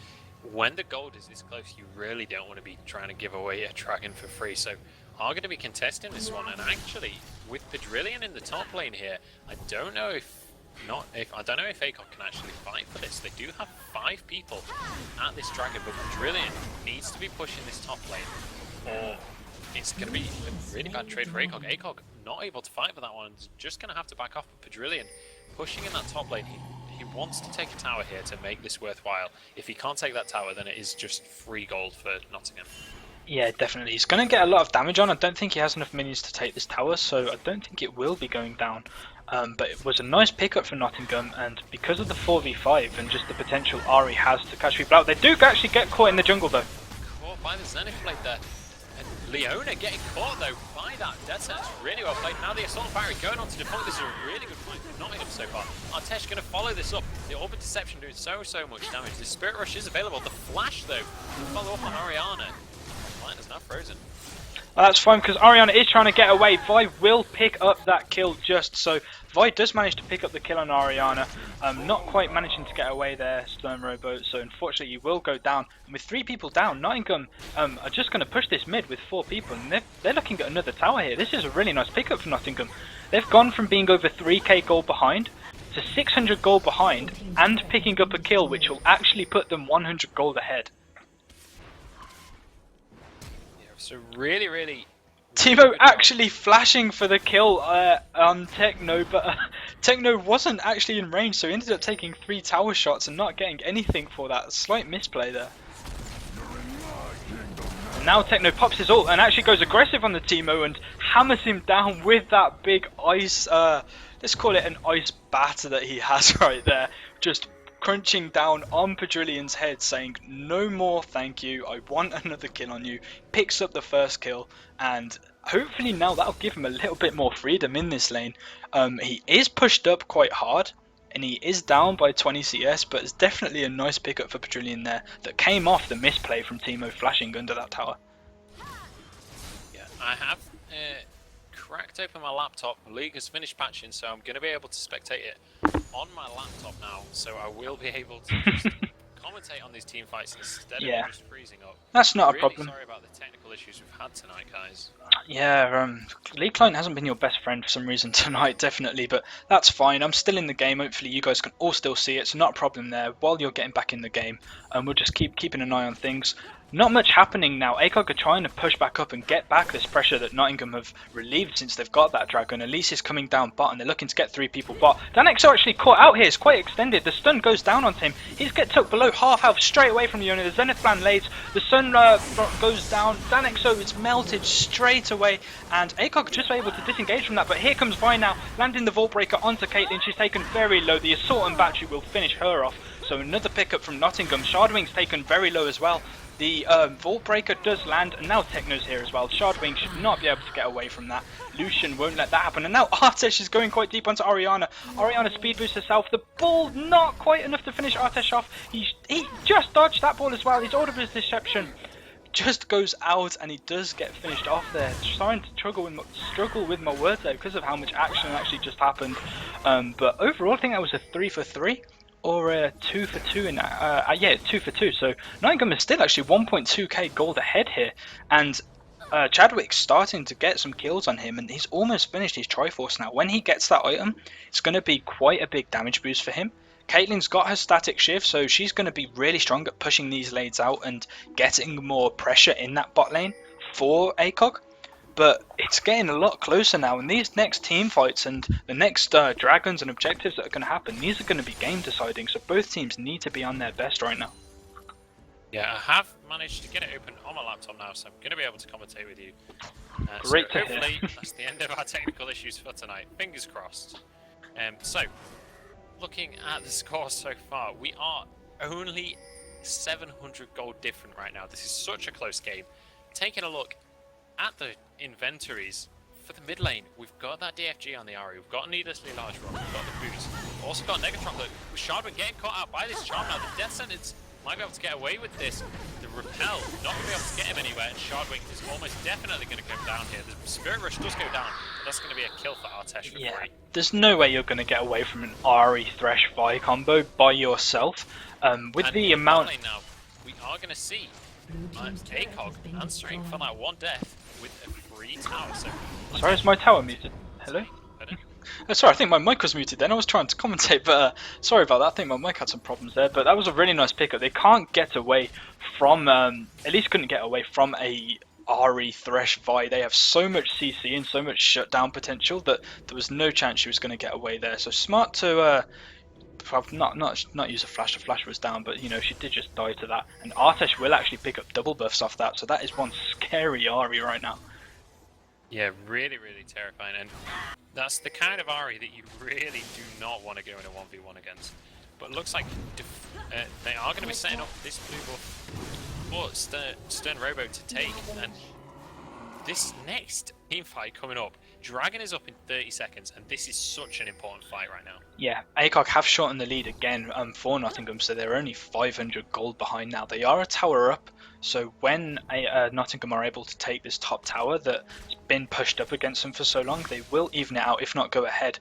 when the gold is this close, you really don't want to be trying to give away a dragon for free. So are going to be contesting this one, and actually with Pedrillion in the top lane here, I don't know if ACOG can actually fight for this. They do have 5 people at this dragon, but Pedrillion needs to be pushing this top lane, or it's going to be a really bad trade for ACOG. ACOG not able to fight for that one, just going to have to back off. But Pedrillion pushing in that top lane, he wants to take a tower here to make this worthwhile. If he can't take that tower, then it is just free gold for Nottingham. Yeah, definitely. He's going to get a lot of damage on. I don't think he has enough minions to take this tower, so I don't think it will be going down. But it was a nice pickup for Nottingham, and because of the 4v5 and just the potential Ahri has to catch people out, they do actually get caught in the jungle though. Caught by the Zenith Blade there. And Leona getting caught though by that death sentence. Really well played. Now the Assault Barrier going on to deploy. This is a really good point for Nottingham so far. Artesh going to follow this up. The Orbit Deception doing so much damage. The Spirit Rush is available. The Flash though, follow up on Orianna. Line is now frozen. That's fine, because Orianna is trying to get away. Vi will pick up that kill just so. Vi does manage to pick up the kill on Orianna. Not quite managing to get away there, Storm Rowboat, so unfortunately you will go down. And with 3 people down, Nottingham are just going to push this mid with 4 people, and they're looking at another tower here. This is a really nice pickup for Nottingham. They've gone from being over 3k gold behind to 600 gold behind, and picking up a kill which will actually put them 100 gold ahead. So really Timo actually flashing for the kill on Techno, but Techno wasn't actually in range, so he ended up taking 3 tower shots and not getting anything for that. Slight misplay there. And now Techno pops his ult and actually goes aggressive on the Timo and hammers him down with that big ice, let's call it an ice batter that he has right there. Just crunching down on Pedrillion's head, saying no more thank you, I want another kill on you. Picks up the first kill, and hopefully now that'll give him a little bit more freedom in this lane. He is pushed up quite hard and he is down by 20 CS, but it's definitely a nice pickup for Pedrillion there that came off the misplay from Timo flashing under that tower. Yeah, I have cracked open my laptop. League has finished patching, so I'm going to be able to spectate it on my laptop now, so I will be able to just commentate on these team fights instead of just freezing up. That's not really a problem. Sorry about the technical issues we've had tonight, guys. Yeah, League Client hasn't been your best friend for some reason tonight, definitely, but that's fine. I'm still in the game. Hopefully you guys can all still see it, so not a problem there. While you're getting back in the game, we'll just keeping an eye on things. Not much happening now. ACOG are trying to push back up and get back this pressure that Nottingham have relieved since they've got that dragon. Elise is coming down bot and they're looking to get 3 people bot. Danexo actually caught out here. It's quite extended. The stun goes down on him. He's get took below half health straight away from Leona. The Zenith Plan lays. The sun goes down. Danexo is melted straight away, and ACOG just able to disengage from that. But here comes Vi now, landing the Vault Breaker onto Caitlyn. She's taken very low. The Assault and Battery will finish her off. So another pickup from Nottingham. Shardwing's taken very low as well. The Vault Breaker does land, and now Techno's here as well. Shardwing should not be able to get away from that. Lucian won't let that happen, and now Artesh is going quite deep onto Orianna. Orianna speed boosts herself. The ball not quite enough to finish Artesh off. He just dodged that ball as well. His Audible Deception just goes out, and he does get finished off there. Starting to struggle with my words there because of how much action actually just happened. But overall, I think that was a 3 for 3. Or a 2 for 2 in yeah, 2 for 2. So Nottingham is still actually 1.2k gold ahead here, and Chadwick's starting to get some kills on him, and he's almost finished his Triforce now. When he gets that item, it's going to be quite a big damage boost for him. Caitlyn's got her static shift, so she's going to be really strong at pushing these lanes out and getting more pressure in that bot lane for ACOG. But it's getting a lot closer now, and these next team fights and the next dragons and objectives that are going to happen, these are going to be game deciding, so both teams need to be on their best right now. Yeah, I have managed to get it open on my laptop now, so I'm going to be able to commentate with you. Great so to hear. hopefully that's the end of our technical issues for tonight. Fingers crossed. So, looking at the score so far, we are only 700 gold different right now. This is such a close game. Taking a look at the inventories for the mid lane, we've got that DFG on the Ahri, we've got a needlessly large rock, we've got the boost, we've also got Negatron, but with Shardwing getting caught out by this charm now. The Death Sentence might be able to get away with this. The Repel not going to be able to get him anywhere, and Shardwing is almost definitely going to go down here. The Spirit Rush does go down, but that's going to be a kill for Artesh for free. There's no way you're going to get away from an Ahri Thresh Vi combo by yourself. With and the amount... Now, we are going to see ACOG answering for that one death with a free tower. So, sorry, is my tower muted? Hello? Sorry, I think my mic was muted then. I was trying to commentate, but sorry about that. I think my mic had some problems there, but that was a really nice pickup. They can't get away from, at least couldn't get away from a Ahri Thresh Vi. They have so much CC and so much shutdown potential that there was no chance she was going to get away there. So smart to not use a flash. The flash was down, but you know, she did just die to that. And Artesh will actually pick up double buffs off that, so that is one scary Ahri right now. Yeah, really, really terrifying, and that's the kind of Ahri that you really do not want to go in a 1v1 against. But it looks like they are going to be setting up this blue buff for Stern Robo to take, and this next team fight coming up, Dragon is up in 30 seconds, and this is such an important fight right now. Yeah, ACOG have shortened the lead again for Nottingham, so they're only 500 gold behind now. They are a tower up, so when Nottingham are able to take this top tower that's been pushed up against them for so long, they will even it out, if not go ahead.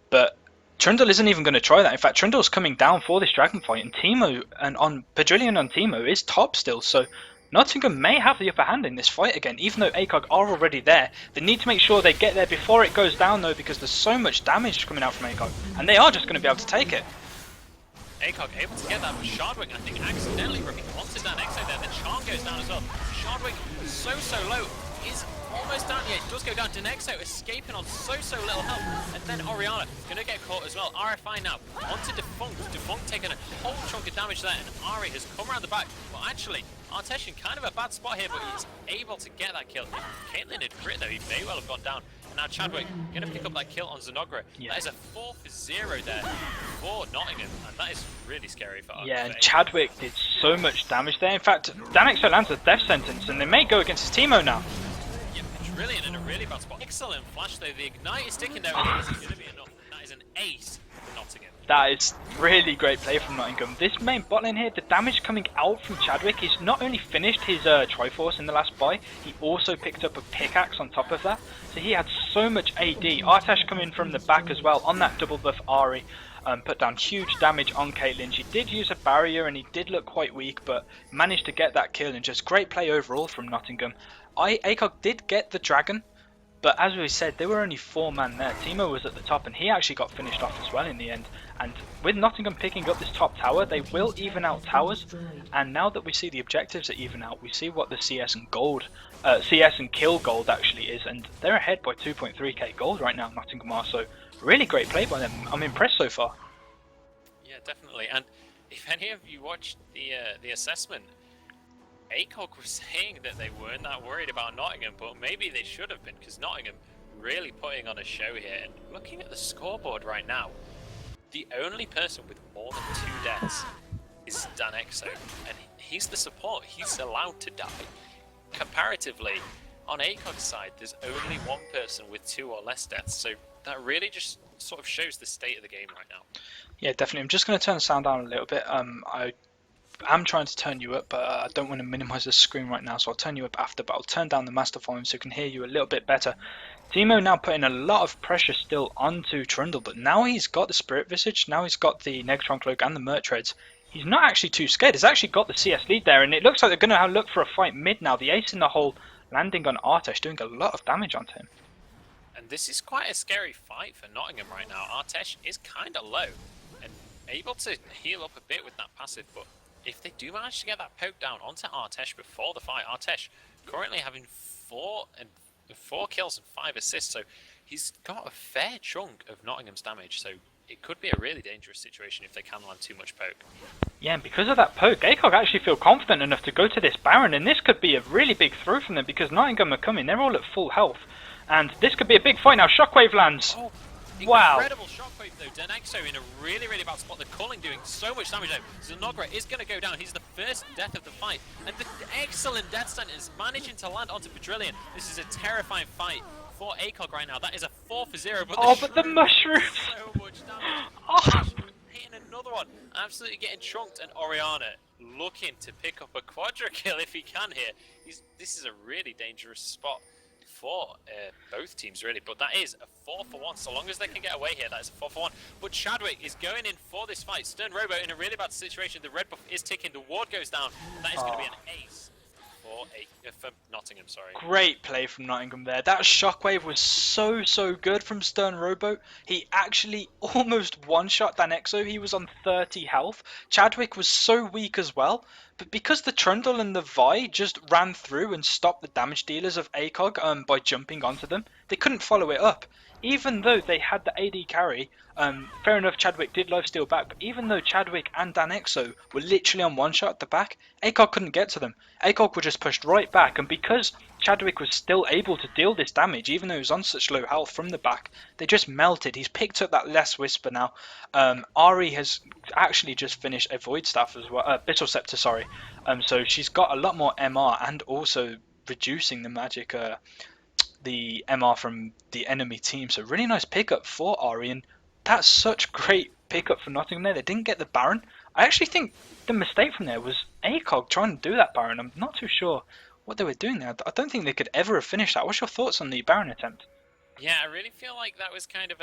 But Trundle isn't even going to try that. In fact, Trundle's coming down for this Dragon fight, and Teemo and on Pedrillion on Teemo is top still, so Nottingham may have the upper hand in this fight again, even though ACOG are already there. They need to make sure they get there before it goes down though, because there's so much damage coming out from ACOG, and they are just going to be able to take it. ACOG able to get that, but Shardwick, I think, accidentally onto Dan Exo there, then Charm goes down as well. Shardwick, so low, is almost down. Yeah, it does go down. Denexo escaping on so little health, and then Orianna gonna get caught as well. RFI now onto Defunct. Defunct taking a whole chunk of damage there, and Ari has come around the back. Well, actually, Artesh in kind of a bad spot here, but he's able to get that kill. Caitlyn had crit though, he may well have gone down. And now Chadwick gonna pick up that kill on Zenogra. Yeah. That is a 4-0 there for Nottingham, and that is really scary for us. Yeah, and Chadwick did so much damage there. In fact, Danexo lands a death sentence, and they may go against his Teemo now. Brilliant in a really bad spot. Excellent flash though. The ignite is sticking there. Is it going to be enough? That is an ace for Nottingham. That is really great play from Nottingham. This main bot lane here, the damage coming out from Chadwick, he's not only finished his Triforce in the last buy, he also picked up a pickaxe on top of that. So he had so much AD. Artesh coming from the back as well on that double buff Ahri. Put down huge damage on Caitlyn. She did use a barrier and he did look quite weak, but managed to get that kill, and just great play overall from Nottingham. ACOG did get the dragon, but as we said, there were only 4 man there. Teemo was at the top, and he actually got finished off as well in the end. And with Nottingham picking up this top tower, they will even out towers. And now that we see the objectives are even out, we see what the CS and kill gold actually is, and they're ahead by 2.3k gold right now, Nottingham are. So really great play by them. I'm impressed so far. Yeah, definitely. And if any of you watched the assessment, ACOG was saying that they weren't that worried about Nottingham, but maybe they should have been, because Nottingham really putting on a show here. And looking at the scoreboard right now, the only person with more than 2 deaths is Danexo, and he's the support. He's allowed to die. Comparatively, on ACOG's side, there's only 1 person with 2 or less deaths, so that really just sort of shows the state of the game right now. Yeah, definitely. I'm just going to turn the sound down a little bit. I'm trying to turn you up, but I don't want to minimize the screen right now, so I'll turn you up after, but I'll turn down the master volume so I can hear you a little bit better. Teemo now putting a lot of pressure still onto Trundle, but now he's got the Spirit Visage, now he's got the Negatron Cloak and the Merc Treads. He's not actually too scared. He's actually got the CS lead there, and it looks like they're going to look for a fight mid now. The ace in the hole landing on Artesh, doing a lot of damage onto him. And this is quite a scary fight for Nottingham right now. Artesh is kind of low and able to heal up a bit with that passive, but if they do manage to get that poke down onto Artesh before the fight, Artesh currently having 4 kills and 5 assists, so he's got a fair chunk of Nottingham's damage, so it could be a really dangerous situation if they can land too much poke. Yeah, and because of that poke, ACOG actually feel confident enough to go to this Baron, and this could be a really big throw from them because Nottingham are coming, they're all at full health, and this could be a big fight now. Shockwave lands. Oh. Wow. Incredible shockwave though. Denexo in a really bad spot. The culling doing so much damage though. Zenogra is going to go down. He's the first death of the fight. And the excellent death sentence managing to land onto Pedrillion. This is a terrifying fight for ACOG right now. That is a 4-0. But the mushrooms. So much damage. Hitting another one. Absolutely getting chunked. And Orianna looking to pick up a quadra kill if he can here. This is a really dangerous spot for both teams, really. But that is a 4-for-1. So long as they can get away here, that is a 4-for-1. But Chadwick is going in for this fight. Stern Robo in a really bad situation. The red buff is ticking. The ward goes down. That is going to be an ace for Nottingham, sorry. Great play from Nottingham there. That shockwave was so good from Stern Robo. He actually almost one-shot Danexo. He was on 30 health. Chadwick was so weak as well. But because the Trundle and the Vi just ran through and stopped the damage dealers of ACOG by jumping onto them, they couldn't follow it up. Even though they had the AD carry, fair enough, Chadwick did lifesteal back, but even though Chadwick and Danexo were literally on one shot at the back, ACOG couldn't get to them. ACOG were just pushed right back, and because Chadwick was still able to deal this damage, even though he was on such low health from the back, they just melted. He's picked up that less Whisper now. Ari has actually just finished a Void Staff as well, Bittle Scepter, sorry. So she's got a lot more MR and also reducing the magic the MR from the enemy team. So really nice pickup for Ari, and that's such great pickup for Nottingham there. They didn't get the Baron. I actually think the mistake from there was ACOG trying to do that Baron. I'm not too sure what they were doing there. I don't think they could ever have finished that. What's your thoughts on the Baron attempt? Yeah, I really feel like that was kind of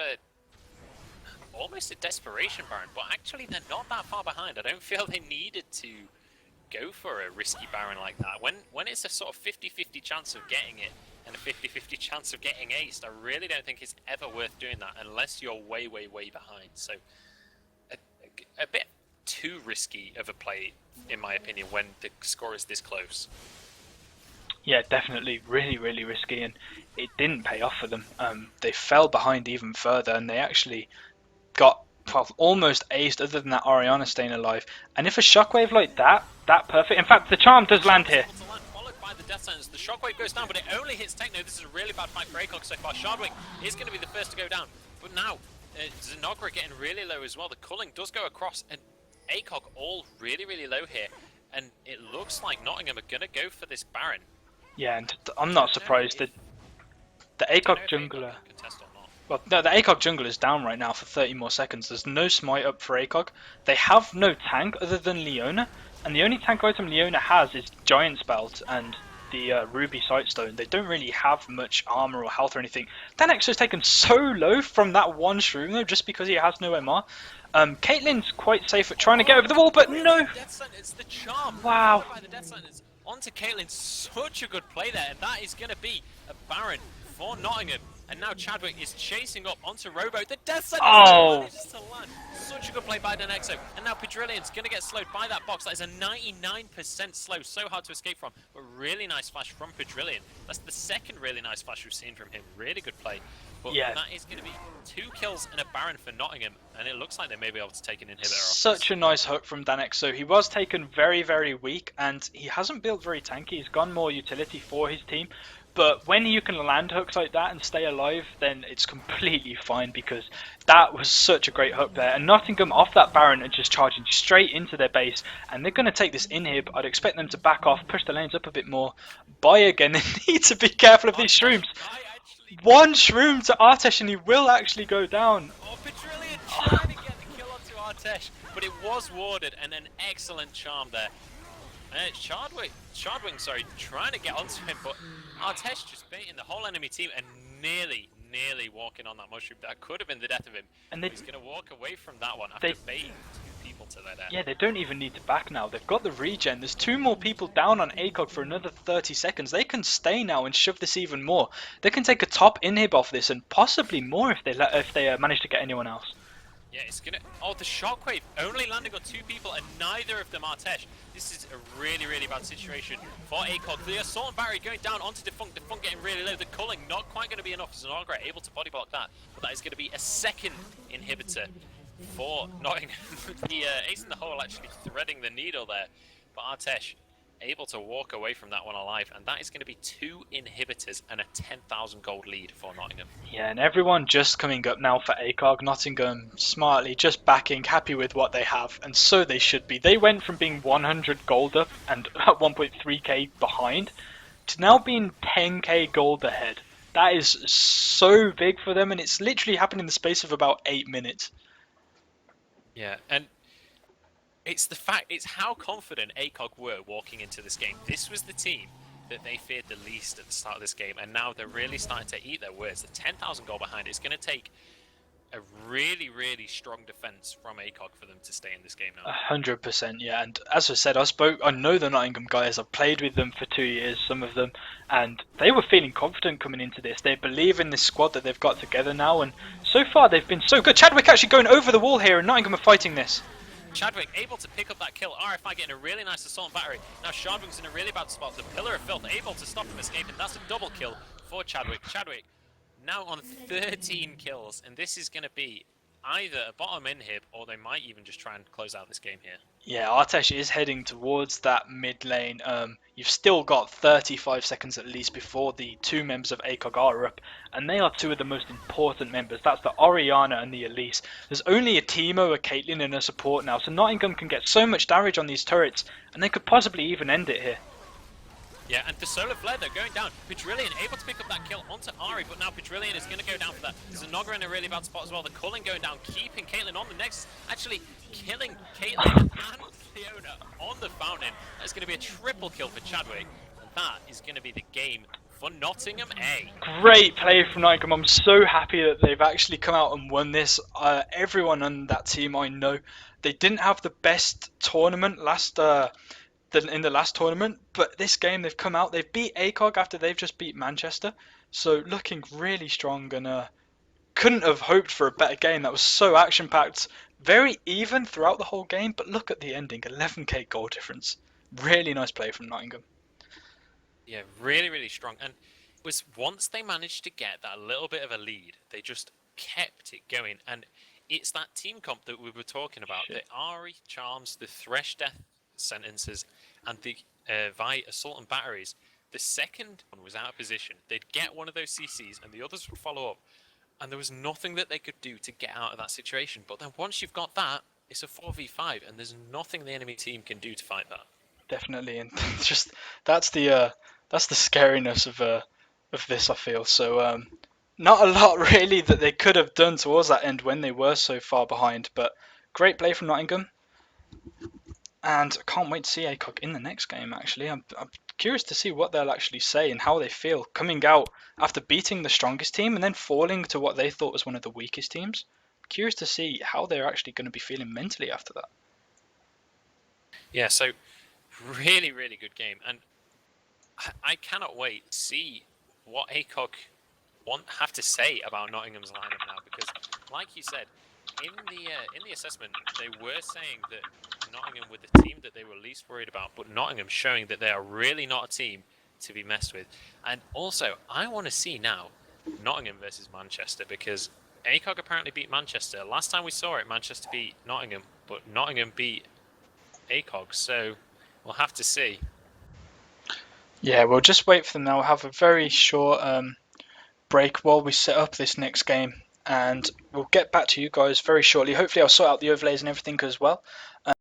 almost a desperation Baron, but actually they're not that far behind. I don't feel they needed to go for a risky Baron like that. When it's a sort of 50-50 chance of getting it and a 50-50 chance of getting aced, I really don't think it's ever worth doing that unless you're way behind. So a bit too risky of a play, in my opinion, when the score is this close. Yeah, definitely really risky, and it didn't pay off for them. They fell behind even further, and they actually got almost aced other than that Orianna staying alive. And if a shockwave like that perfect, in fact the charm does land here. Followed by the death sentence. The shockwave goes down, but it only hits Techno. This is a really bad fight for ACOG so far. Chadwick is going to be the first to go down, but now Zenogra getting really low as well. The culling does go across, and ACOG all really low here, and it looks like Nottingham are going to go for this Baron. Yeah, and I'm not surprised that the ACOG jungler... Well, no, the ACOG jungler is down right now for 30 more seconds. There's no smite up for ACOG. They have no tank other than Leona, and the only tank item Leona has is Giant's Belt and the Ruby Sightstone. They don't really have much armor or health or anything. Danexo's taken so low from that one shroom though, just because he has no MR. Caitlyn's quite safe at trying to get over the wall, but no! It's the charm. Wow. By the death sentence onto Caitlyn. Such a good play there, and that is going to be a Baron for Nottingham. And now Chadwick is chasing up onto Robo. The death sentence manages to land. Such a good play by Danexo. And now Pedrillian's going to get slowed by that box. That is a 99% slow. So hard to escape from. But really nice flash from Pedrillian. That's the second really nice flash we've seen from him. Really good play. But yeah, that is going to be 2 kills and a Baron for Nottingham. And it looks like they may be able to take an inhibitor off. Such a nice hook from Danexo. He was taken very weak, and he hasn't built very tanky. He's gone more utility for his team. But when you can land hooks like that and stay alive, then it's completely fine, because that was such a great hook there. And Nottingham off that Baron and just charging straight into their base, and they're going to take this inhib. I'd expect them to back off, push the lanes up a bit more. Buy again, they need to be careful of these shrooms. One shroom to Artesh and he will actually go down. Oh, Pedrillian trying to get the kill onto Artesh, but it was warded, and an excellent charm there. Chadwick, trying to get onto him, but Artesh just baiting the whole enemy team and nearly walking on that mushroom. That could have been the death of him. And he's going to walk away from that one after baiting 2 people to their death. Yeah, they don't even need to back now. They've got the regen. There's 2 more people down on ACOG for another 30 seconds. They can stay now and shove this even more. They can take a top inhib off this and possibly more if they manage to get anyone else. Yeah, it's gonna... Oh, the shockwave only landing on 2 people and neither of them are Tesh. This is a really bad situation for ACOG. The Assault Barrier going down onto Defunct. Defunct getting really low. The culling not quite going to be enough. Zenogra able to body block that. But that is going to be a second inhibitor for Nottingham. The ace in the hole actually threading the needle there. But Artesh able to walk away from that one alive, and that is going to be 2 inhibitors and a 10,000 gold lead for Nottingham. Yeah, and everyone just coming up now for ACOG. Nottingham smartly just backing, happy with what they have, and so they should be. They went from being 100 gold up and 1.3k behind to now being 10k gold ahead. That is so big for them, and it's literally happened in the space of about 8 minutes. Yeah, and it's how confident ACOG were walking into this game. This was the team that they feared the least at the start of this game, and now they're really starting to eat their words. The 10,000 goal behind it's going to take a really, really strong defense from ACOG for them to stay in this game now. 100%, yeah. And as I said, I know the Nottingham guys. I've played with them for 2 years, some of them, and they were feeling confident coming into this. They believe in this squad that they've got together now, and so far they've been so good. Chadwick actually going over the wall here, and Nottingham are fighting this. Chadwick able to pick up that kill. RFI getting a really nice assault and battery. Now Shardwing's in a really bad spot. The Pillar of Filth able to stop him escaping. That's a double kill for Chadwick. Chadwick now on 13 kills, and this is going to be either a bottom inhib or they might even just try and close out this game here. Yeah, Artesh is heading towards that mid lane. You've still got 35 seconds at least before the two members of ACOG are up, and they are two of the most important members. That's the Oriana and the Elise. There's only a Teemo, a Caitlyn, and a support now, so Nottingham can get so much damage on these turrets, and they could possibly even end it here. Yeah, and the Solar Flare, they're going down. Pedrillion able to pick up that kill onto Ari, but now Pedrillion is going to go down for that. There's a Nogger in a really bad spot as well. The Culling going down, keeping Caitlyn on the Nexus, actually killing Caitlyn and Leona on the Fountain. That's going to be a triple kill for Chadwick, and that is going to be the game for Nottingham A. Great play from Nottingham. I'm so happy that they've actually come out and won this. Everyone on that team I know, they didn't have the best tournament in the last tournament, but this game they've come out, they've beat ACOG after they've just beat Manchester, so looking really strong, and couldn't have hoped for a better game. That was so action packed, very even throughout the whole game, but look at the ending, 11k goal difference. Really nice play from Nottingham. Yeah, really, really strong, and it was once they managed to get that little bit of a lead, they just kept it going, and it's that team comp that we were talking about. The Ari charms, the Thresh death sentences, and the Vi assault and batteries. The second one was out of position, they'd get one of those CCs and the others would follow up, and there was nothing that they could do to get out of that situation. But then once you've got that, it's a 4v5 and there's nothing the enemy team can do to fight that. Definitely, and just that's the scariness of this, I feel. So not a lot really that they could have done towards that end when they were so far behind, but great play from Nottingham. And I can't wait to see ACOG in the next game, actually. I'm curious to see what they'll actually say and how they feel coming out after beating the strongest team and then falling to what they thought was one of the weakest teams. Curious to see how they're actually going to be feeling mentally after that. Yeah, so really, really good game. And I cannot wait to see what ACOG have to say about Nottingham's lineup now, because, like you said, in the assessment, they were saying that Nottingham were the team that they were least worried about, but Nottingham showing that they are really not a team to be messed with. And also, I want to see now Nottingham versus Manchester, because ACOG apparently beat Manchester. Last time we saw it, Manchester beat Nottingham, but Nottingham beat ACOG, so we'll have to see. Yeah, we'll just wait for them now. We'll have a very short break while we set up this next game, and we'll get back to you guys very shortly. Hopefully I'll sort out the overlays and everything as well.